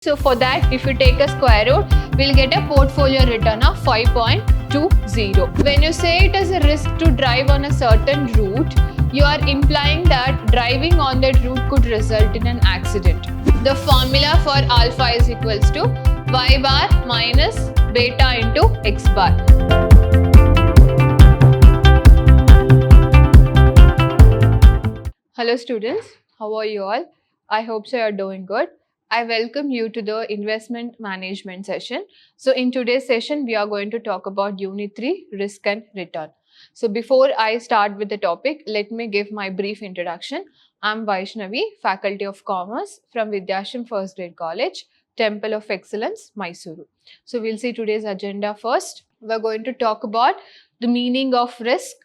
So for that, if you take a square root, we'll get a portfolio return of 5.20. When you say it as a risk to drive on a certain route, you are implying that driving on that route could result in an accident. The formula for alpha is equals to y bar minus beta into x bar. Hello students, how are you all? I hope so you are doing good. I welcome you to the investment management session. So in today's session, we are going to talk about Unit 3, risk and return. So before I start with the topic, let me give my brief introduction. I'm Vaishnavi, Faculty of Commerce from Vidyashram First Grade College, Temple of Excellence, Mysuru. So we'll see today's agenda first. We're going to talk about the meaning of risk,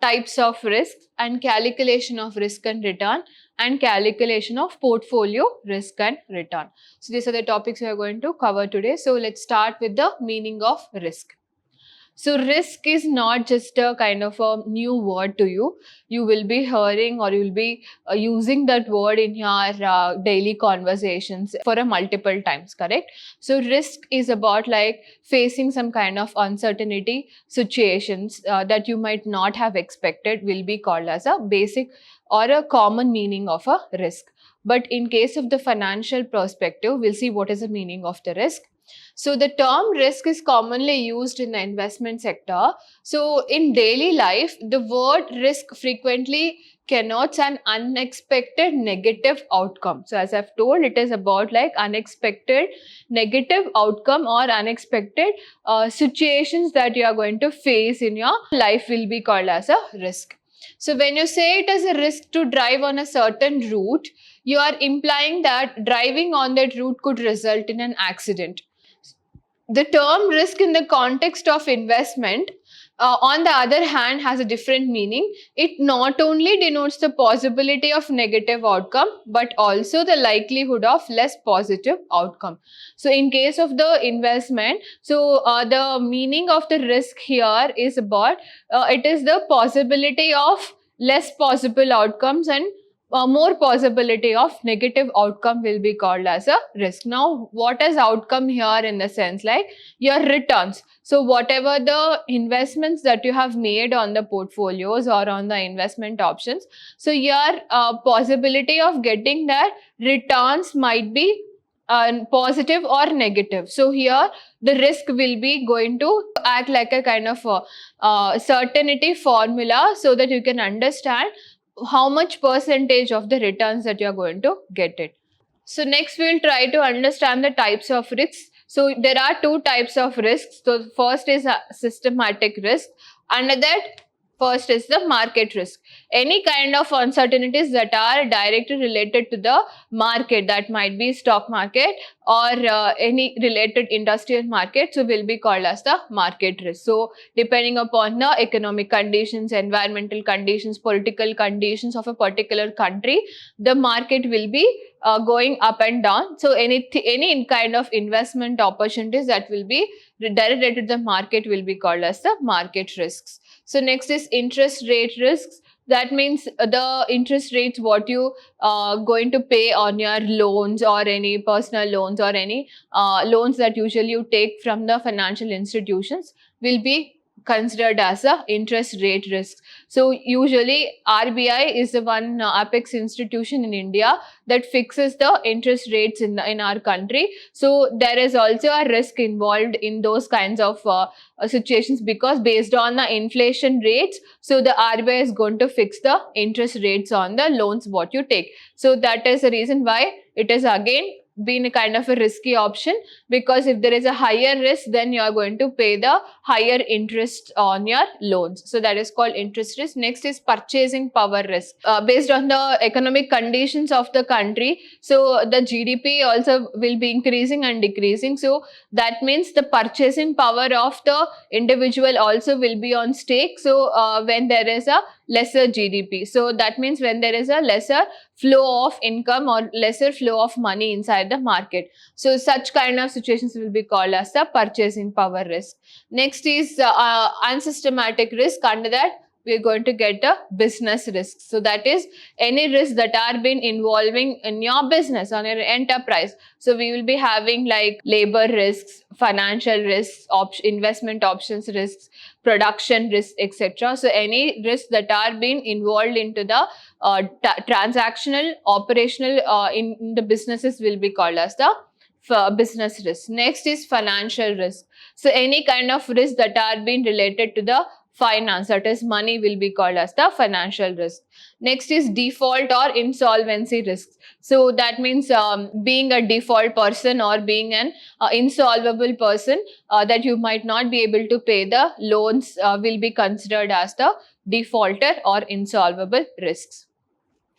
types of risk and calculation of risk and return and calculation of portfolio risk and return. So these are the topics we are going to cover today. So let's start with the meaning of risk. So risk is not just a kind of a new word to you. You will be hearing or you will be using that word in your daily conversations for a multiple times, correct? So risk is about like facing some kind of uncertainty situations that you might not have expected will be called as a basic or a common meaning of a risk. But in case of the financial perspective, we'll see what is the meaning of the risk. So the term risk is commonly used in the investment sector. So in daily life, the word risk frequently connotes an unexpected negative outcome. So as I've told, it is about like unexpected negative outcome or unexpected situations that you are going to face in your life will be called as a risk. So when you say it as a risk to drive on a certain route, you are implying that driving on that route could result in an accident. The term risk in the context of investment, on the other hand, has a different meaning. It not only denotes the possibility of negative outcome, but also the likelihood of less positive outcome. So in case of the investment, so the meaning of the risk here is about, it is the possibility of less possible outcomes and more possibility of negative outcome will be called as a risk. Now, what is outcome here in the sense like your returns? So, whatever the investments that you have made on the portfolios or on the investment options, so your possibility of getting that returns might be positive or negative. So here the risk will be going to act like a kind of certainty formula so that you can understand how much percentage of the returns that you are going to get it. So next we will try to understand the types of risks. So there are two types of risks. So first is a systematic risk. Under that, first is the market risk. Any kind of uncertainties that are directly related to the market, that might be stock market or any related industrial market, so will be called as the market risk. So depending upon the economic conditions, environmental conditions, political conditions of a particular country, the market will be going up and down. So any kind of investment opportunities that will be directed to the market will be called as the market risks. So next is interest rate risks. That means the interest rates what you going to pay on your loans or any personal loans or any loans that usually you take from the financial institutions will be considered as a interest rate risk. So usually RBI is the one apex institution in India that fixes the interest rates in our country. So there is also a risk involved in those kinds of situations, because based on the inflation rates, so the RBI is going to fix the interest rates on the loans what you take. So that is the reason why it is again been a kind of a risky option, because if there is a higher risk, then you are going to pay the higher interest on your loans. So that is called interest risk. Next is purchasing power risk. Based on the economic conditions of the country, so the GDP also will be increasing and decreasing. So that means the purchasing power of the individual also will be on stake. So when there is a lesser GDP, so that means when there is a lesser flow of income or lesser flow of money inside the market, so such kind of situations will be called as the purchasing power risk. Next is unsystematic risk. Under that, we are going to get the business risks. So that is any risks that are been involving in your business or your enterprise. So we will be having like labor risks, financial risks, investment options risks, production risks, etc. So any risks that are being involved into the transactional, operational in the businesses will be called as the business risk. Next is financial risk. So any kind of risk that are being related to the finance, that is money, will be called as the financial risk. Next is default or insolvency risks. So that means being a default person or being an insolvable person, that you might not be able to pay the loans will be considered as the defaulter or insolvable risks.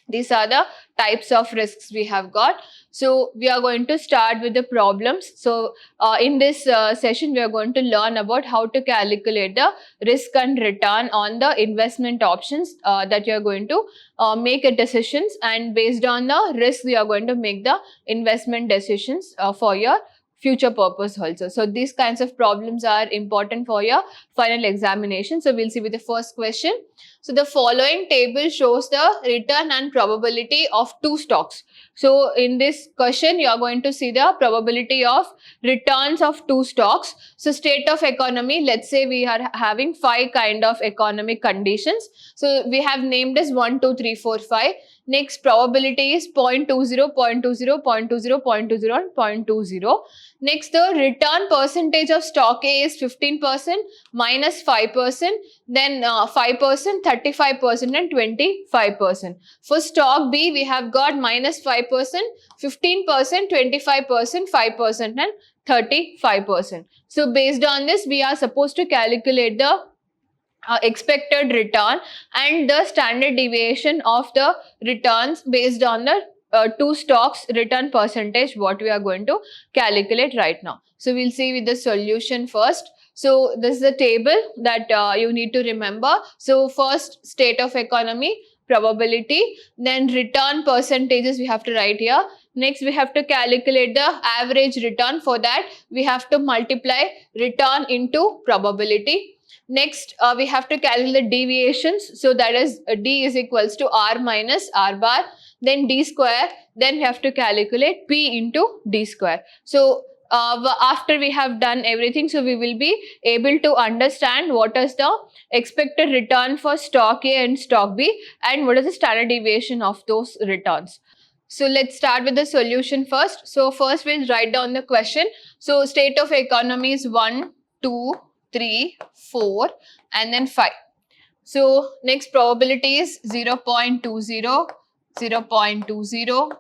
These are the types of risks we have got. So we are going to start with the problems. So in this session, we are going to learn about how to calculate the risk and return on the investment options that you are going to make a decisions, and based on the risk, we are going to make the investment decisions for your future purpose also. So these kinds of problems are important for your final examination. So we'll see with the first question. So the following table shows the return and probability of two stocks. So in this question, you are going to see the probability of returns of two stocks. So state of economy, let's say we are having 5 kind of economic conditions. So we have named as 1, 2, 3, 4, 5. Next probability is 0.20, 0.20, 0.20, 0.20 and 0.20. Next, the return percentage of stock A is 15%, minus 5%, then 5%, 35% and 25%. For stock B, we have got minus 5%, 15%, 25%, 5% and 35%. So based on this, we are supposed to calculate the expected return and the standard deviation of the returns based on the two stocks return percentage, what we are going to calculate right now. So we'll see with the solution first. So this is the table that you need to remember. So first, state of economy, probability, then return percentages we have to write here. Next, we have to calculate the average return. For that, we have to multiply return into probability. Next, we have to calculate deviations. So that is D is equals to R minus R bar, then D square. Then we have to calculate P into D square. So after we have done everything, so we will be able to understand what is the expected return for stock A and stock B, and what is the standard deviation of those returns. So let's start with the solution first. So first we'll write down the question. So state of economy is 1, 2, 3, 4 and then 5. So next probability is 0.20, 0.20, 0.20,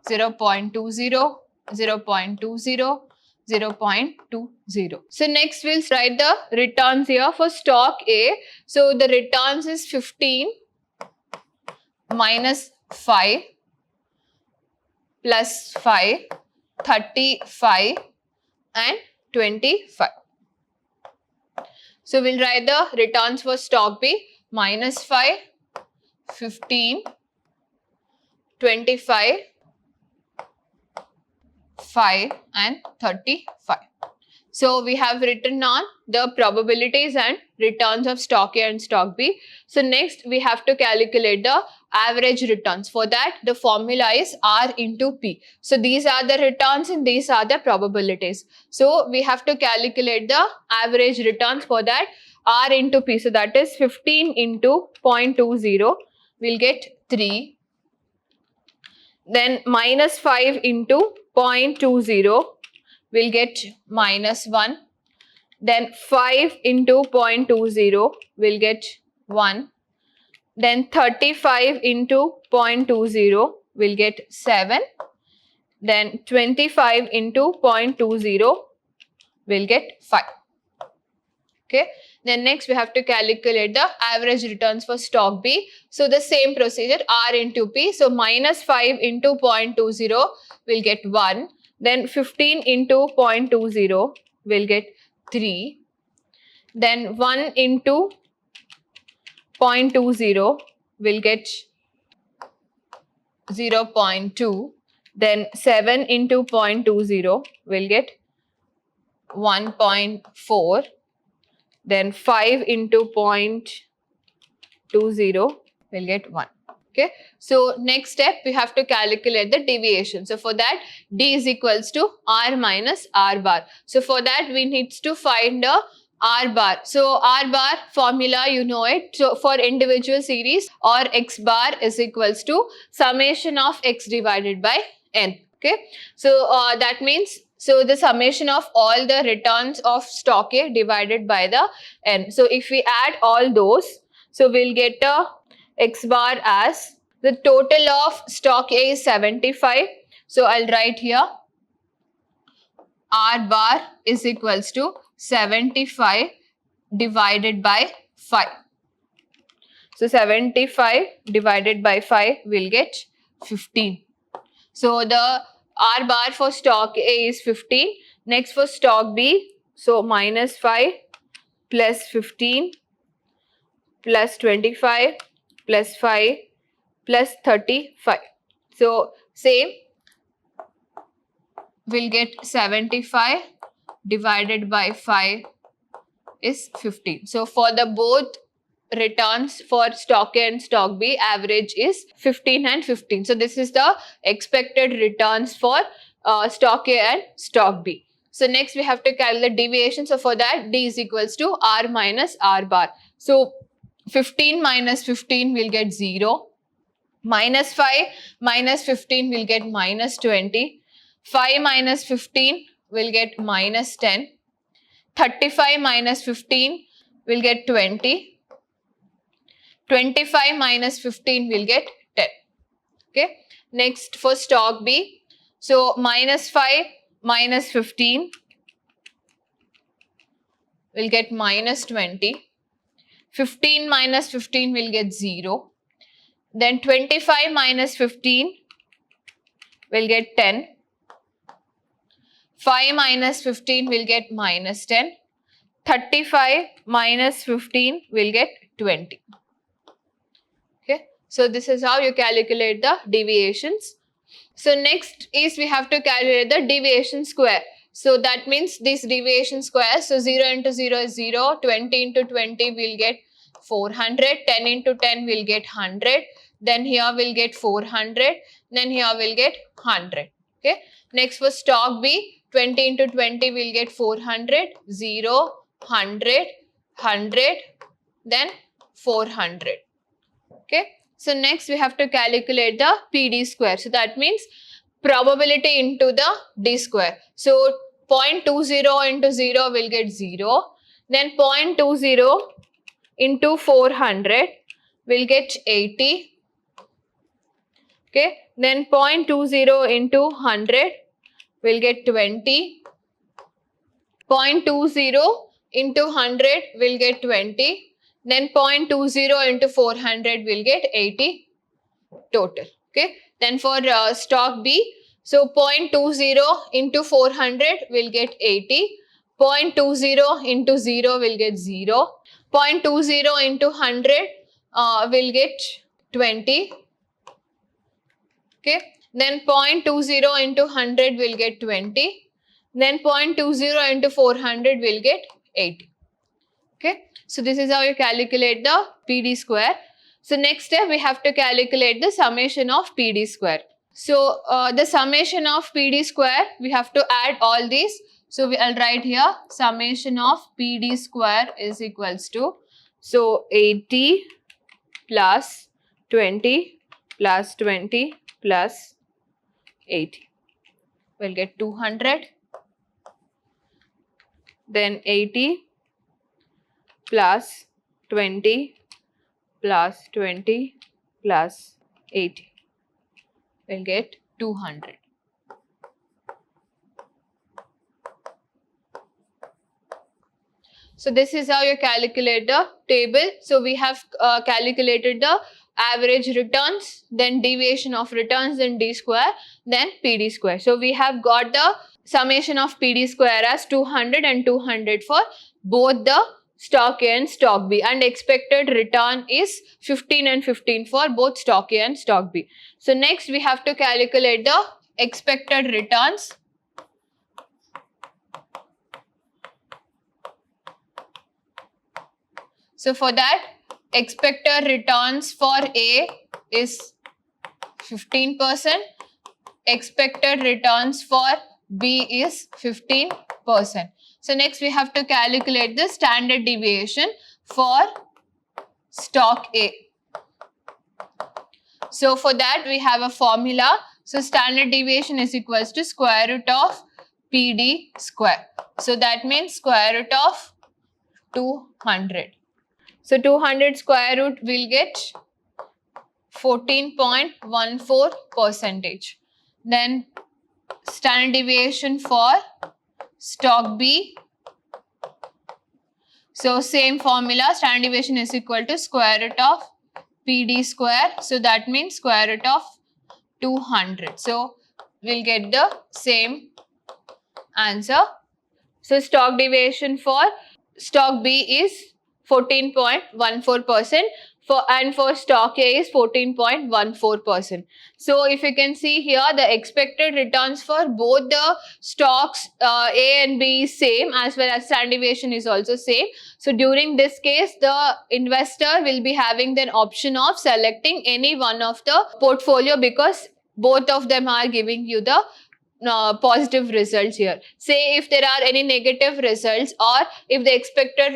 0.20, 0.20, 0.20. So next we'll write the returns here for stock A. So the returns is 15 minus 5 plus 5, 35 and 25. So we'll write the returns for stock B: minus 5, 15, 25, 5 and 35. So we have written on the probabilities and returns of stock A and stock B. So next we have to calculate the average returns. For that, the formula is R into P. So these are the returns and these are the probabilities. So we have to calculate the average returns. For that, R into P. So that is 15 into 0.20, we'll get 3. Then minus 5 into 0.20, we'll get minus 1. Then 5 into 0.20, we'll get 1. Then 35 into 0.20, we'll get 7. Then 25 into 0.20, we'll get 5. Okay. Then next we have to calculate the average returns for stock B. So the same procedure, R into P. So minus 5 into 0.20, we'll get 1. Then 15 into 0.20, we'll get 3. Then 1 into 0.20, we'll get 0.2. Then 7 into 0.20, we'll get 1.4. Then 5 into 0.20, 20 will get 1. Okay, so next step we have to calculate the deviation. So for that, D is equals to R minus R bar. So for that we need to find a R bar. So R bar formula, you know it. So for individual series, or X bar is equals to summation of X divided by N. Okay, so that means, so the summation of all the returns of stock A divided by the N. So if we add all those, so we'll get a X bar as the total of stock A is 75. So I'll write here R bar is equals to 75 divided by 5. So 75 divided by 5 will get 15. So the R bar for stock A is 15. Next for stock B, so minus 5 plus 15 plus 25 plus 5 plus 35. So same, we'll get 75 divided by 5 is 15. So for the both returns for stock A and stock B, average is 15 and 15. So this is the expected returns for stock A and stock B. So next we have to calculate deviation. So for that, D is equals to R minus R bar. So 15 minus 15 will get 0. Minus 5 minus 15 will get minus 20. 5 minus 15 will get minus 10. 35 minus 15 will get 20. 25 minus 15 will get 10. Okay. Next for stock B. So minus 5 minus 15 will get minus 20. 15 minus 15 will get 0. Then 25 minus 15 will get 10. 5 minus 15 will get minus 10. 35 minus 15 will get 20. Okay, so this is how you calculate the deviations. So next is we have to calculate the deviation square. So that means this deviation square, so 0 into 0 is 0, 20 into 20 will get 400, 10 into 10 will get 100, then here we'll get 400, then here we'll get 100. Okay, next for stock B, 20 into 20 will get 400, 0, 100, 100, then 400. Okay, so next we have to calculate the PD square. So that means probability into the D square. So 0.20 into 0 will get 0. Then 0.20 into 400 will get 80. Okay, then 0.20 into 100 will get 20. 0.20 into 100 will get 20. Then 0.20 into 400 will get 80 total. Okay. Then for stock B, so 0.20 into 400 will get 80. 0.20 into 0 will get 0. 0.20 into 100 will get 20. Okay. Then 0.20 into 100 will get 20. Then 0.20 into 400 will get 80. Okay. So this is how you calculate the PD square. So next step we have to calculate the summation of PD square. So the summation of PD square, we have to add all these. So I'll write here summation of PD square is equals to, so 80 plus 20 plus 20 plus 80. We'll get 200. Then 80 plus 20 plus 20 plus 80. We'll get 200. So this is how you calculate the table. So we have calculated the average returns, then deviation of returns, then D square, then PD square. So we have got the summation of PD square as 200 and 200 for both the stock A and stock B, and expected return is 15 and 15 for both stock A and stock B. So next we have to calculate the expected returns. So for that, expected returns for A is 15%, expected returns for B is 15%. So next we have to calculate the standard deviation for stock A. So for that we have a formula. So standard deviation is equals to square root of PD square. So that means square root of 200. So 200 square root will get 14.14%. Then standard deviation for stock B. So same formula, standard deviation is equal to square root of PD square. So that means square root of 200. So we'll get the same answer. So stock deviation for stock B is 14.14%. For stock A is 14.14%. So if you can see here, the expected returns for both the stocks A and B is same, as well as standard deviation is also same. So during this case, the investor will be having the option of selecting any one of the portfolio, because both of them are giving you the positive results here. Say if there are any negative results, or if the expected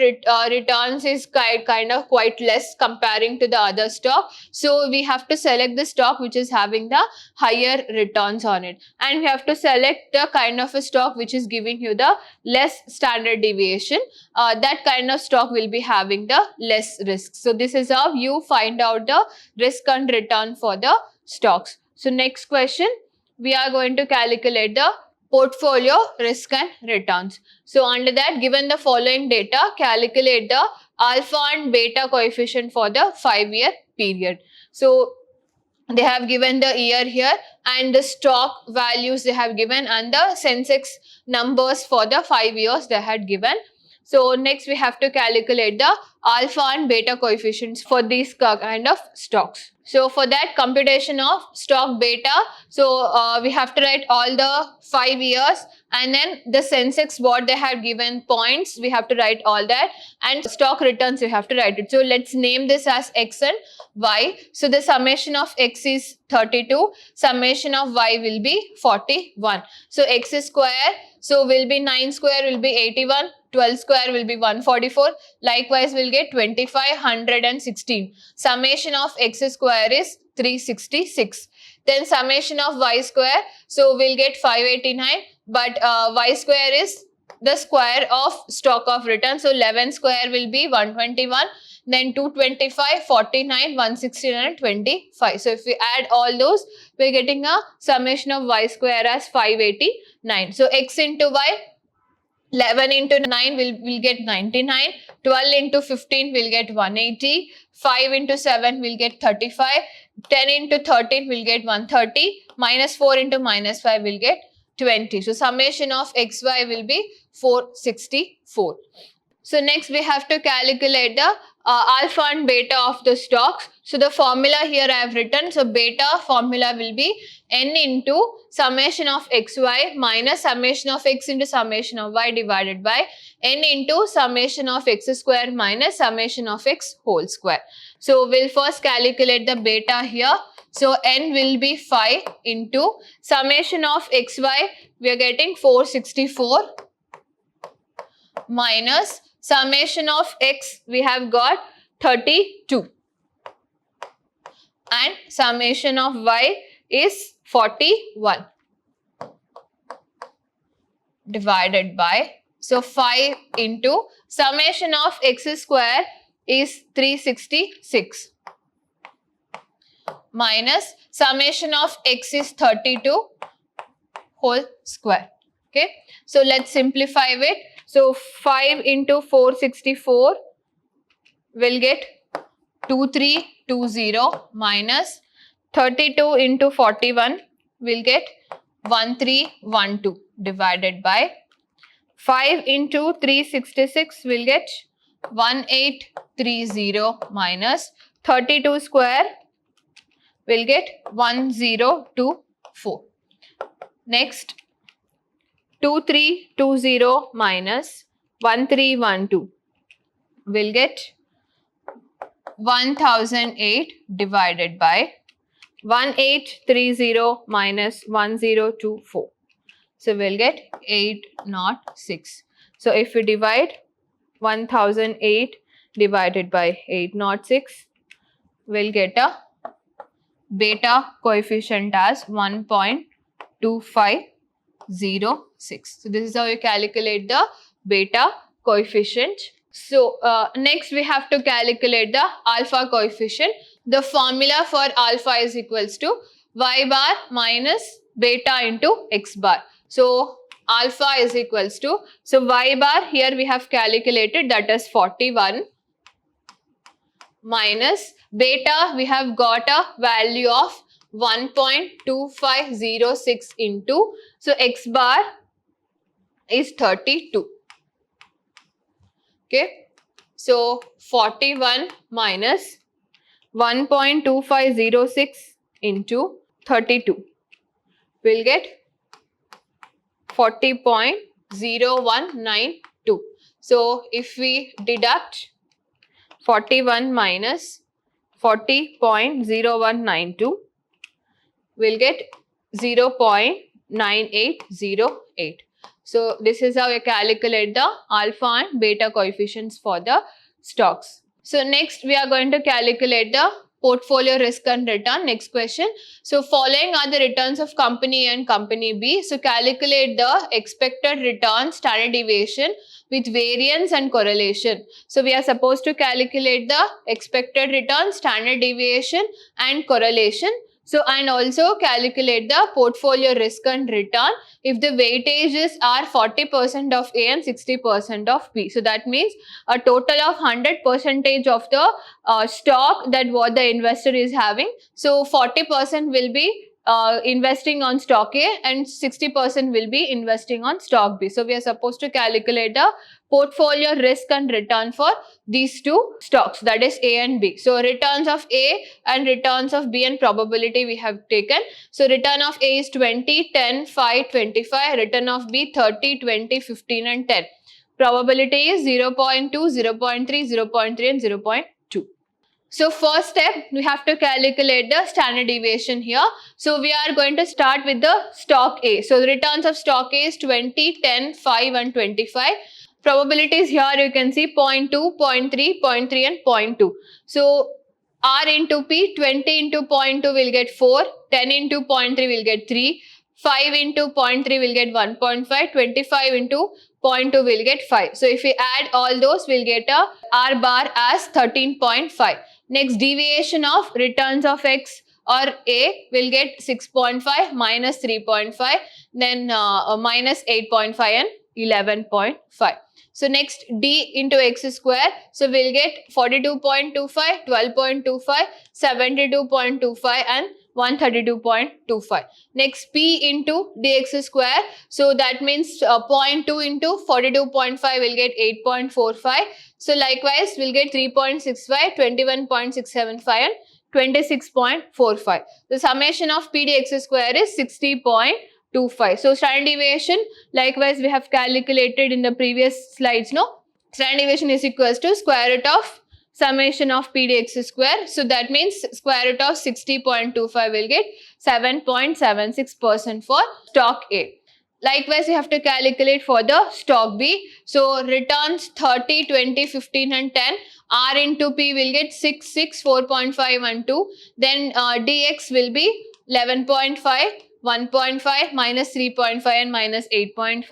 returns is kind of quite less comparing to the other stock, so we have to select the stock which is having the higher returns on it, and we have to select the kind of a stock which is giving you the less standard deviation. That kind of stock will be having the less risk. So this is how you find out the risk and return for the stocks. So next question, we are going to calculate the portfolio risk and returns. So under that, given the following data, calculate the alpha and beta coefficient for the 5-year period. So they have given the year here, and the stock values they have given, and the Sensex numbers for the 5 years they had given. So next we have to calculate the alpha and beta coefficients for these kind of stocks. So for that computation of stock beta, so we have to write all the 5 years, and then the Sensex what they have given points, we have to write all that, and stock returns we have to write it. So let's name this as X and Y. So the summation of X is 32, summation of Y will be 41. So X square, so will be 9 square will be 81, 12 square will be 144. Likewise, we'll get 2516. Summation of X square is 366. Then summation of Y square, so we'll get 589, but Y square is the square of stock of return. So 11 square will be 121. Then 225, 49, 169 and 25. So if we add all those, we're getting a summation of Y square as 589. So X into Y, 11 into 9 will get 99, 12 into 15 will get 180, 5 into 7 will get 35, 10 into 13 will get 130, minus 4 into minus 5 will get 20. So summation of XY will be 464. So next we have to calculate the alpha and beta of the stocks. So the formula here I have written. So beta formula will be N into summation of XY minus summation of X into summation of Y divided by N into summation of X square minus summation of X whole square. So we'll first calculate the beta here. So N will be 5 into summation of XY, we are getting 464 minus summation of X, we have got 32, and summation of Y is 41 divided by, so 5 into summation of X square is 366 minus summation of X is 32 whole square. Okay, so let's simplify it. So 5 into 464 will get 2320 minus 32 into 41 will get 1312 divided by 5 into 366 will get 1830 minus 32 square will get 1024. Next, 2320 minus 1312 will get 1008 divided by 1830 minus 1024. So we'll get 806. So if we divide 1008 divided by 806, we'll get a beta coefficient as 1.2506. So this is how you calculate the beta coefficient. So next we have to calculate the alpha coefficient. The formula for alpha is equals to y bar minus beta into x bar. So alpha is equals to, so y bar here we have calculated, that is 41, minus beta we have got a value of 1.2506 into, so x bar is 32. Okay, so 41 minus 1.2506 into 32, we'll get 40.0192. So if we deduct 41 minus 40.0192, we'll get 0.9808. So this is how we calculate the alpha and beta coefficients for the stocks. So next we are going to calculate the portfolio risk and return. Next question. So following are the returns of company A and company B. So calculate the expected return, standard deviation with variance and correlation. So we are supposed to calculate the expected return, standard deviation and correlation. So and also calculate the portfolio risk and return if the weightages are 40% of A and 60% of B. So that means a total of 100% of the stock that what the investor is having. So 40% will be investing on stock A and 60% will be investing on stock B. So we are supposed to calculate the portfolio risk and return for these two stocks, that is A and B. So returns of A and returns of B and probability we have taken. So return of A is 20, 10, 5, 25. Return of B 30, 20, 15 and 10. Probability is 0.2, 0.3, 0.3 and 0.2. So first step, we have to calculate the standard deviation here. So we are going to start with the stock A. So the returns of stock A is 20, 10, 5 and 25. Probabilities here you can see 0.2, 0.3, 0.3 and 0.2. So R into P, 20 into 0.2 will get 4, 10 into 0.3 will get 3, 5 into 0.3 will get 1.5, 25 into 0.2 will get 5. So if we add all those, we'll get a R bar as 13.5. Next, deviation of returns of X or A will get 6.5 minus 3.5, then minus 8.5 and 11.5. So next, D into X square. So we'll get 42.25, 12.25, 72.25 and 132.25. Next, P into dx square. So that means 0.2 into 42.5 will get 8.45. So likewise, we'll get 3.65, 21.675 and 26.45. The summation of P dx square is 60.25. So standard deviation, likewise we have calculated in the previous slides, no? Standard deviation is equals to square root of summation of P dx square. So that means square root of 60.25 will get 7.76% for stock A. Likewise, you have to calculate for the stock B. So returns 30, 20, 15 and 10. R into P will get 6, 6, 4.5 and 2. Then dx will be 11.5, 1.5 minus 3.5 and minus 8.5.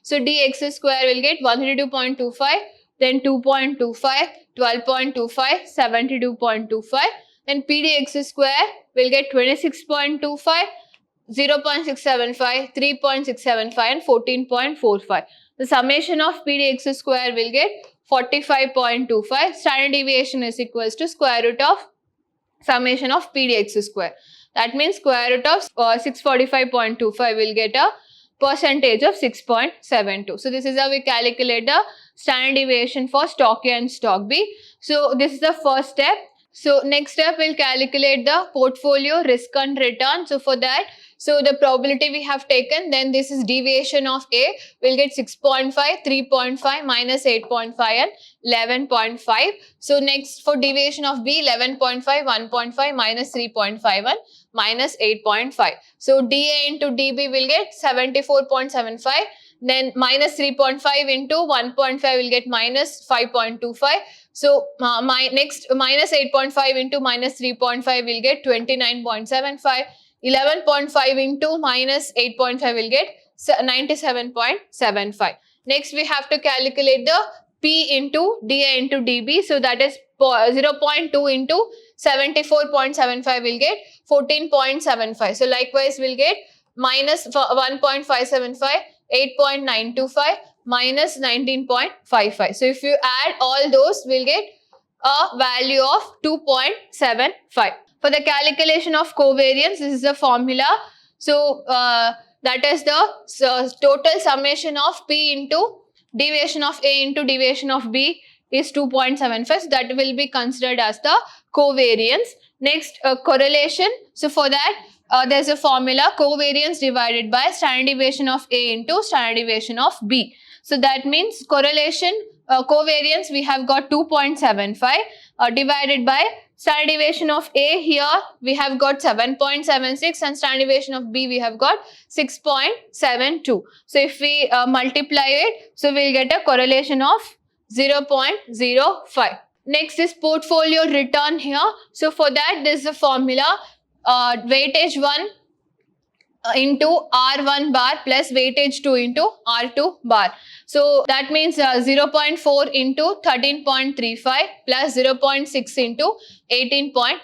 So dx square will get 132.25, then 2.25, 12.25, 72.25. Then P dx square will get 26.25, 0.675, 3.675 and 14.45. The summation of P dx square will get 45.25. Standard deviation is equals to square root of summation of P dx square. That means square root of 645.25 will get a percentage of 6.72. So this is how we calculate the standard deviation for stock A and stock B. So this is the first step. So next step, we'll calculate the portfolio risk and return. So for that, So the probability we have taken, then this is deviation of A, we'll get 6.5, 3.5, minus 8.5 and 11.5. So next for deviation of B, 11.5, 1.5, minus 3.5 and minus 8.5. So DA into DB will get 74.75. Then minus 3.5 into 1.5 will get minus 5.25. So my next minus 8.5 into minus 3.5 will get 29.75. 11.5 into minus 8.5 will get 97.75. Next we have to calculate the P into DA into DB. So that is 0.2 into 74.75 will get 14.75. So likewise we'll get minus 1.575, 8.925, minus 19.55. So if you add all those, we'll get a value of 2.75. For the calculation of covariance, this is the formula. So that is the total summation of P into deviation of A into deviation of B is 2.75. So that will be considered as the covariance. Next, correlation. So for that, there's a formula, covariance divided by standard deviation of A into standard deviation of B. So that means correlation, covariance we have got 2.75 divided by standard deviation of A, here we have got 7.76 and standard deviation of B we have got 6.72. So if we multiply it, so we'll get a correlation of 0.05. Next is portfolio return here. So for that, this is the formula, weightage 1 into R1 bar plus weightage 2 into R2 bar. So that means 0.4 into 13.35 plus 0.6 into 18.5.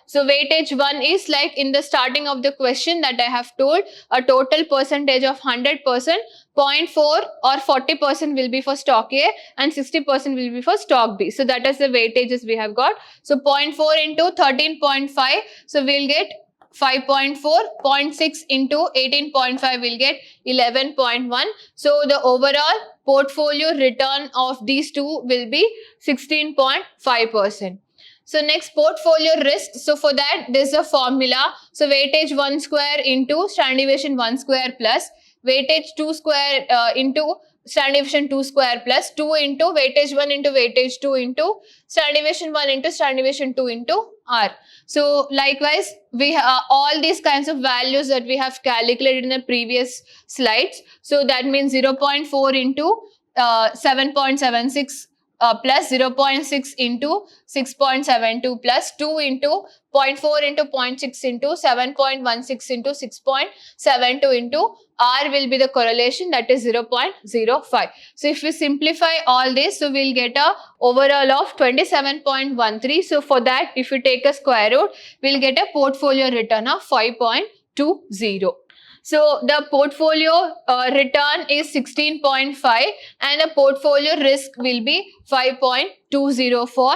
So weightage 1 is like in the starting of the question that I have told, a total percentage of 100%, 0.4 or 40% will be for stock A and 60% will be for stock B. So that is the weightages we have got. So 0.4 into 13.5, so we'll get 5.4, 0.6 into 18.5 will get 11.1. So the overall portfolio return of these two will be 16.5%. So next, portfolio risk. So for that, there is a formula. So weightage 1 square into standard deviation 1 square plus weightage 2 square into standard deviation 2 square plus 2 into weightage 1 into weightage 2 into standard deviation 1 into standard deviation 2 into R. So likewise, we all these kinds of values that we have calculated in the previous slides. So that means 0.4 into 7.76 plus 0.6 into 6.72 plus 2 into 0.4 into 0.6 into 7.16 into 6.72 into R will be the correlation, that is 0.05. So if we simplify all this, so we'll get a overall of 27.13. So for that, if you take a square root, we'll get a portfolio return of 5.20. So the portfolio return is 16.5 and the portfolio risk will be 5.20 for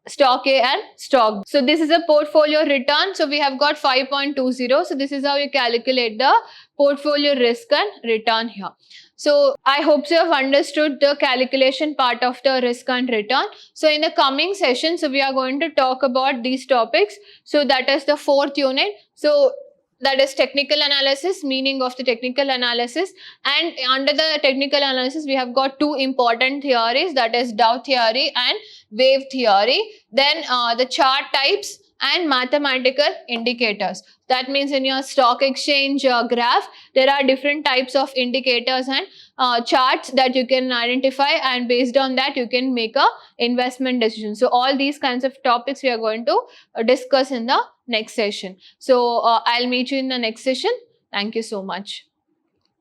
stock A and stock B. So this is a portfolio return. So we have got 5.20. So this is how you calculate the portfolio risk and return here. So I hope you have understood the calculation part of the risk and return. So in the coming session, so we are going to talk about these topics. So that is the 4th unit. So that is technical analysis, meaning of the technical analysis, and under the technical analysis we have got two important theories, that is Dow theory and wave theory. Then the chart types and mathematical indicators. That means in your stock exchange graph, there are different types of indicators and charts that you can identify, and based on that you can make a investment decision. So all these kinds of topics we are going to discuss in the next session. So I'll meet you in the next session. Thank you so much.